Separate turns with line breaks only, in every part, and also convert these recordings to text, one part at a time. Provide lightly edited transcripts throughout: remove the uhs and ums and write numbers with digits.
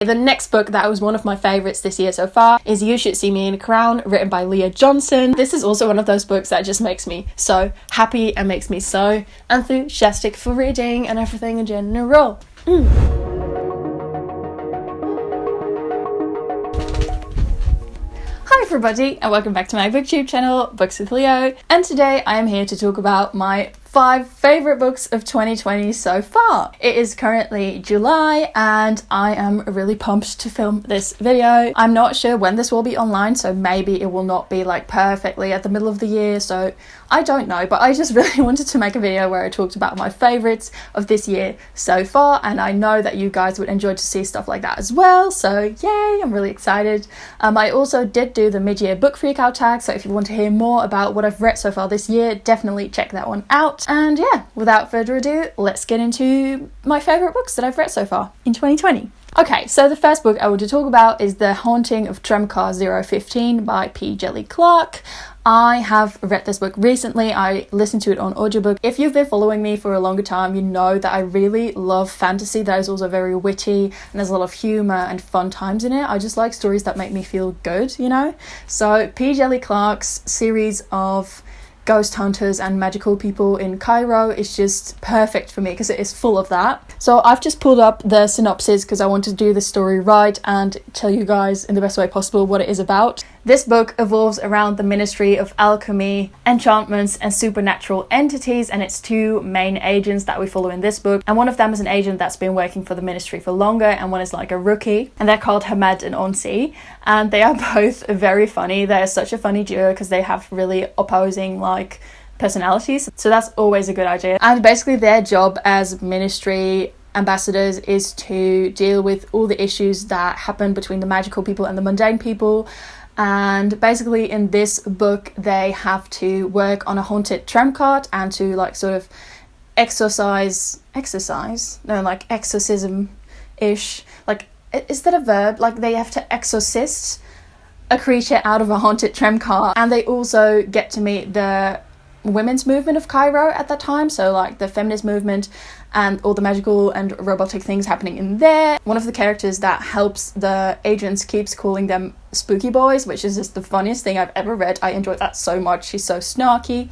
The next book that was one of my favourites this year so far is You Should See Me in a Crown, written by Leora Johnson. This is also one of those books that just makes me so happy and makes me so enthusiastic for reading and everything in general. Hi everybody and welcome back to my booktube channel, Books with Leo, and today I am here to talk about my 5 favourite books of 2020 so far. It is currently July and I am really pumped to film this video. I'm not sure when this will be online, so maybe it will not be like perfectly at the middle of the year, so I don't know, but I just really wanted to make a video where I talked about my favourites of this year so far, and I know that you guys would enjoy to see stuff like that as well, so yay, I'm really excited. I also did do the mid-year book freakout tag, so if you want to hear more about what I've read so far this year, definitely check that one out. And yeah, without further ado, let's get into my favourite books that I've read so far in 2020. Okay, so the first book I want to talk about is The Haunting of Tramcar 015 by P. Djeli Clark. I have read this book recently. I listened to it on audiobook. If you've been following me for a longer time, you know that I really love fantasy that is also very witty and there's a lot of humour and fun times in it. I just like stories that make me feel good, you know? So P. Djeli Clark's series of ghost hunters and magical people in Cairo is just perfect for me because it is full of that. So I've just pulled up the synopsis because I want to do the story right and tell you guys in the best way possible what it is about. This book evolves around the Ministry of Alchemy, Enchantments and Supernatural Entities, and it's 2 main agents that we follow in this book, and one of them is an agent that's been working for the Ministry for longer and one is like a rookie, and they're called Hamed and Onsi, and they are both very funny. They're such a funny duo because they have really opposing like personalities, so that's always a good idea. And basically their job as Ministry ambassadors is to deal with all the issues that happen between the magical people and the mundane people. And basically in this book they have to work on a haunted tramcart and to like sort of exorcism-ish, like, is that a verb? Like they have to exorcist a creature out of a haunted tramcar, and they also get to meet the women's movement of Cairo at that time, so like the feminist movement and all the magical and robotic things happening in there. One of the characters that helps the agents keeps calling them spooky boys, which is just the funniest thing I've ever read. I enjoyed that so much. She's so snarky.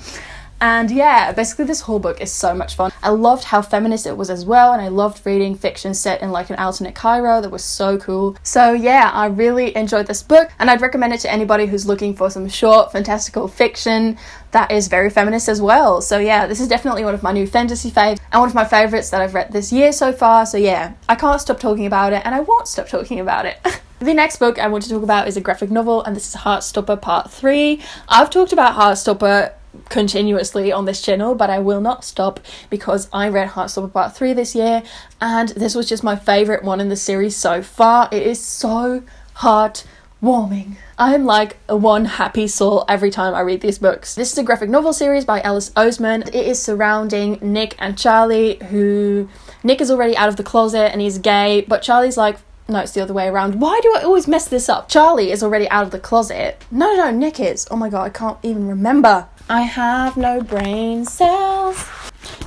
And yeah, basically this whole book is so much fun. I loved how feminist it was as well, and I loved reading fiction set in like an alternate Cairo. That was so cool. So yeah, I really enjoyed this book and I'd recommend it to anybody who's looking for some short fantastical fiction that is very feminist as well. So yeah, this is definitely one of my new fantasy faves and one of my favourites that I've read this year so far. So yeah, I can't stop talking about it and I won't stop talking about it. The next book I want to talk about is a graphic novel, and this is Heartstopper Part 3. I've talked about Heartstopper continuously on this channel, but I will not stop because I read Heartstopper Part 3 this year and this was just my favourite one in the series so far. It is so heartwarming. I'm like one happy soul every time I read these books. This is a graphic novel series by Alice Oseman. It is surrounding Nick and Charlie, who Nick is already out of the closet and he's gay, but Charlie's like, no, it's the other way around. Why do I always mess this up? Charlie is already out of the closet. No, Nick is. Oh my god, I can't even remember. I have no brain cells.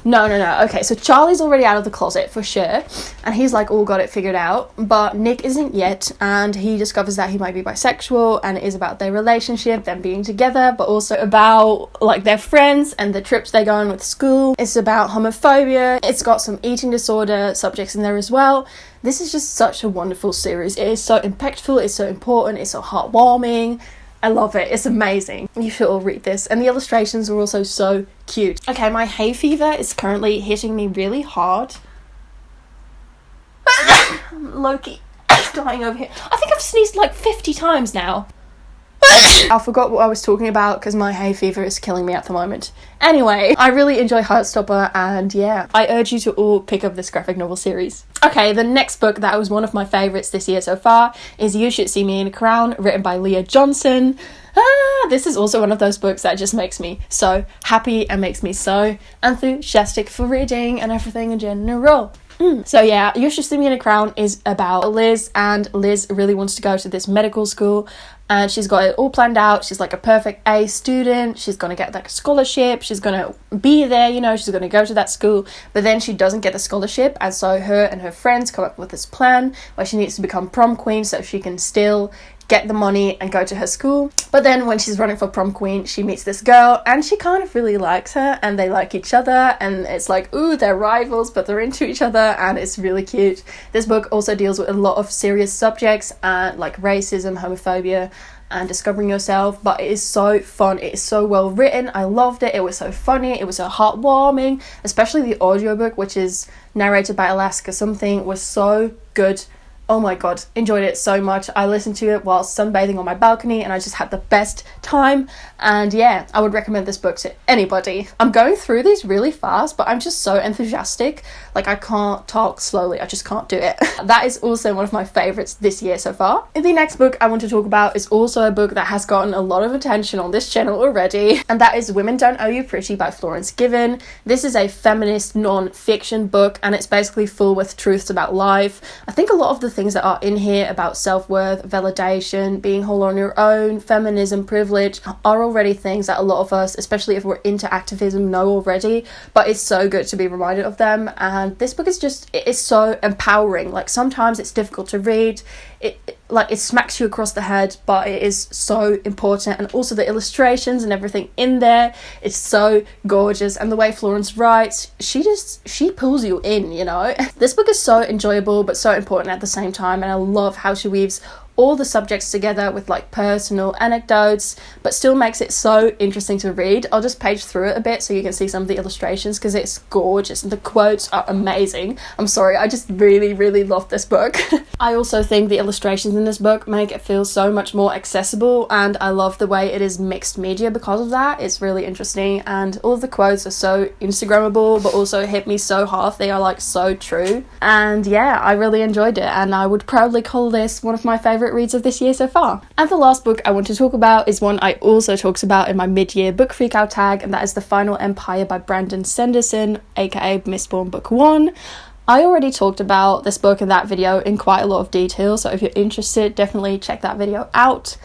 No. Okay, so Charlie's already out of the closet for sure, and he's like all got it figured out, but Nick isn't yet, and he discovers that he might be bisexual, and it is about their relationship, them being together, but also about like their friends and the trips they go on with school. It's about homophobia. It's got some eating disorder subjects in there as well. This is just such a wonderful series. It is so impactful, it's so important, it's so heartwarming. I love it. It's amazing. You should all read this. And the illustrations are also so cute. Okay, my hay fever is currently hitting me really hard. Loki dying over here. I think I've sneezed like 50 times now. I forgot what I was talking about because my hay fever is killing me at the moment. Anyway, I really enjoy Heartstopper and yeah, I urge you to all pick up this graphic novel series. Okay, the next book that was one of my favourites this year so far is You Should See Me in a Crown, written by Leora Johnson. This is also one of those books that just makes me so happy and makes me so enthusiastic for reading and everything in general. So yeah, You Should See Me in a Crown is about Liz, and Liz really wants to go to this medical school and she's got it all planned out. She's like a perfect A student. She's going to get like a scholarship. She's going to be there, you know, she's going to go to that school, but then she doesn't get the scholarship, and so her and her friends come up with this plan where she needs to become prom queen so she can still get the money and go to her school. But then when she's running for prom queen, she meets this girl and she kind of really likes her, and they like each other, and it's like, ooh, they're rivals but they're into each other, and it's really cute. This book also deals with a lot of serious subjects like racism, homophobia, and discovering yourself, but it is so fun. It is so well written. I loved it. It was so funny. It was so heartwarming, especially the audiobook, which is narrated by Alaska something, was so good. Oh my god, enjoyed it so much. I listened to it while sunbathing on my balcony and I just had the best time. And yeah, I would recommend this book to anybody. I'm going through these really fast, but I'm just so enthusiastic. Like, I can't talk slowly. I just can't do it. That is also one of my favorites this year so far. The next book I want to talk about is also a book that has gotten a lot of attention on this channel already, and that is Women Don't Owe You Pretty by Florence Given. This is a feminist non-fiction book, and it's basically full with truths about life. I think a lot of the things that are in here about self-worth, validation, being whole on your own, feminism, privilege, are already things that a lot of us, especially if we're into activism, know already, but it's so good to be reminded of them. And this book is just, it is so empowering. Like, sometimes it's difficult to read, it smacks you across the head, but it is so important. And also the illustrations and everything in there, it's so gorgeous. And the way Florence writes, she pulls you in, you know. This book is so enjoyable but so important at the same time, and I love how she weaves all the subjects together with like personal anecdotes, but still makes it so interesting to read. I'll just page through it a bit so you can see some of the illustrations, because it's gorgeous and the quotes are amazing. I'm sorry, I just really love this book. I also think the illustrations in this book make it feel so much more accessible, and I love the way it is mixed media because of that. It's really interesting, and all of the quotes are so Instagrammable but also hit me so hard. They are like so true, and yeah, I really enjoyed it, and I would proudly call this one of my favourite reads of this year so far. And the last book I want to talk about is one I also talked about in my mid-year book freakout tag, and that is The Final Empire by Brandon Sanderson, aka Mistborn Book 1. I already talked about this book in that video in quite a lot of detail, so if you're interested, definitely check that video out.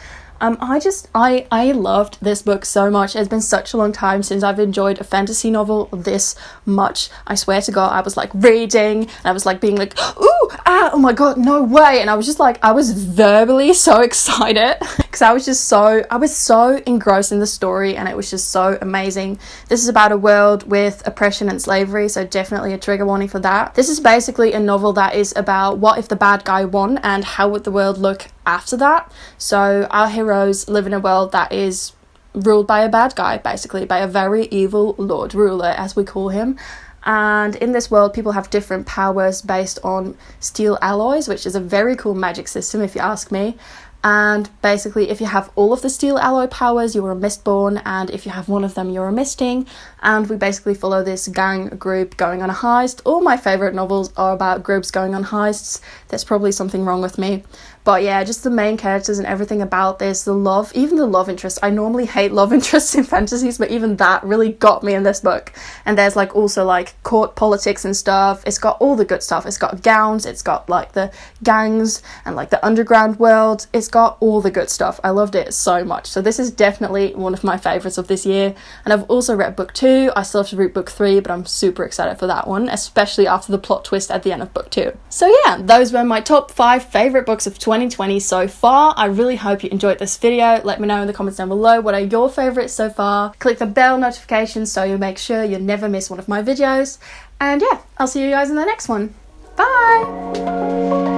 I loved this book so much. It's been such a long time since I've enjoyed a fantasy novel this much. I swear to God, I was like reading and I was like being like, ooh, ah, oh my God, no way. And I was just like, I was verbally so excited because I was so engrossed in the story, and it was just so amazing. This is about a world with oppression and slavery, so definitely a trigger warning for that. This is basically a novel that is about what if the bad guy won and how would the world look after that. So our heroes live in a world that is ruled by a bad guy, basically by a very evil Lord Ruler, as we call him. And in this world, people have different powers based on steel alloys, which is a very cool magic system if you ask me. And basically, if you have all of the steel alloy powers, you're a Mistborn, and if you have one of them, you're a Misting. And we basically follow this gang group going on a heist. All my favourite novels are about groups going on heists. There's probably something wrong with me. But yeah, just the main characters and everything about this, the love, even the love interest. I normally hate love interests in fantasies, but even that really got me in this book. And there's like also like court politics and stuff. It's got all the good stuff. It's got gowns, it's got like the gangs and like the underground world. It's got all the good stuff. I loved it so much. So this is definitely one of my favourites of this year. And I've also read book 2. I still have to read book 3, but I'm super excited for that one, especially after the plot twist at the end of book 2. So yeah, those were my top 5 favourite books of 2020 so far. I really hope you enjoyed this video. Let me know in the comments down below what are your favourites so far. Click the bell notification so you make sure you never miss one of my videos. And yeah, I'll see you guys in the next one. Bye!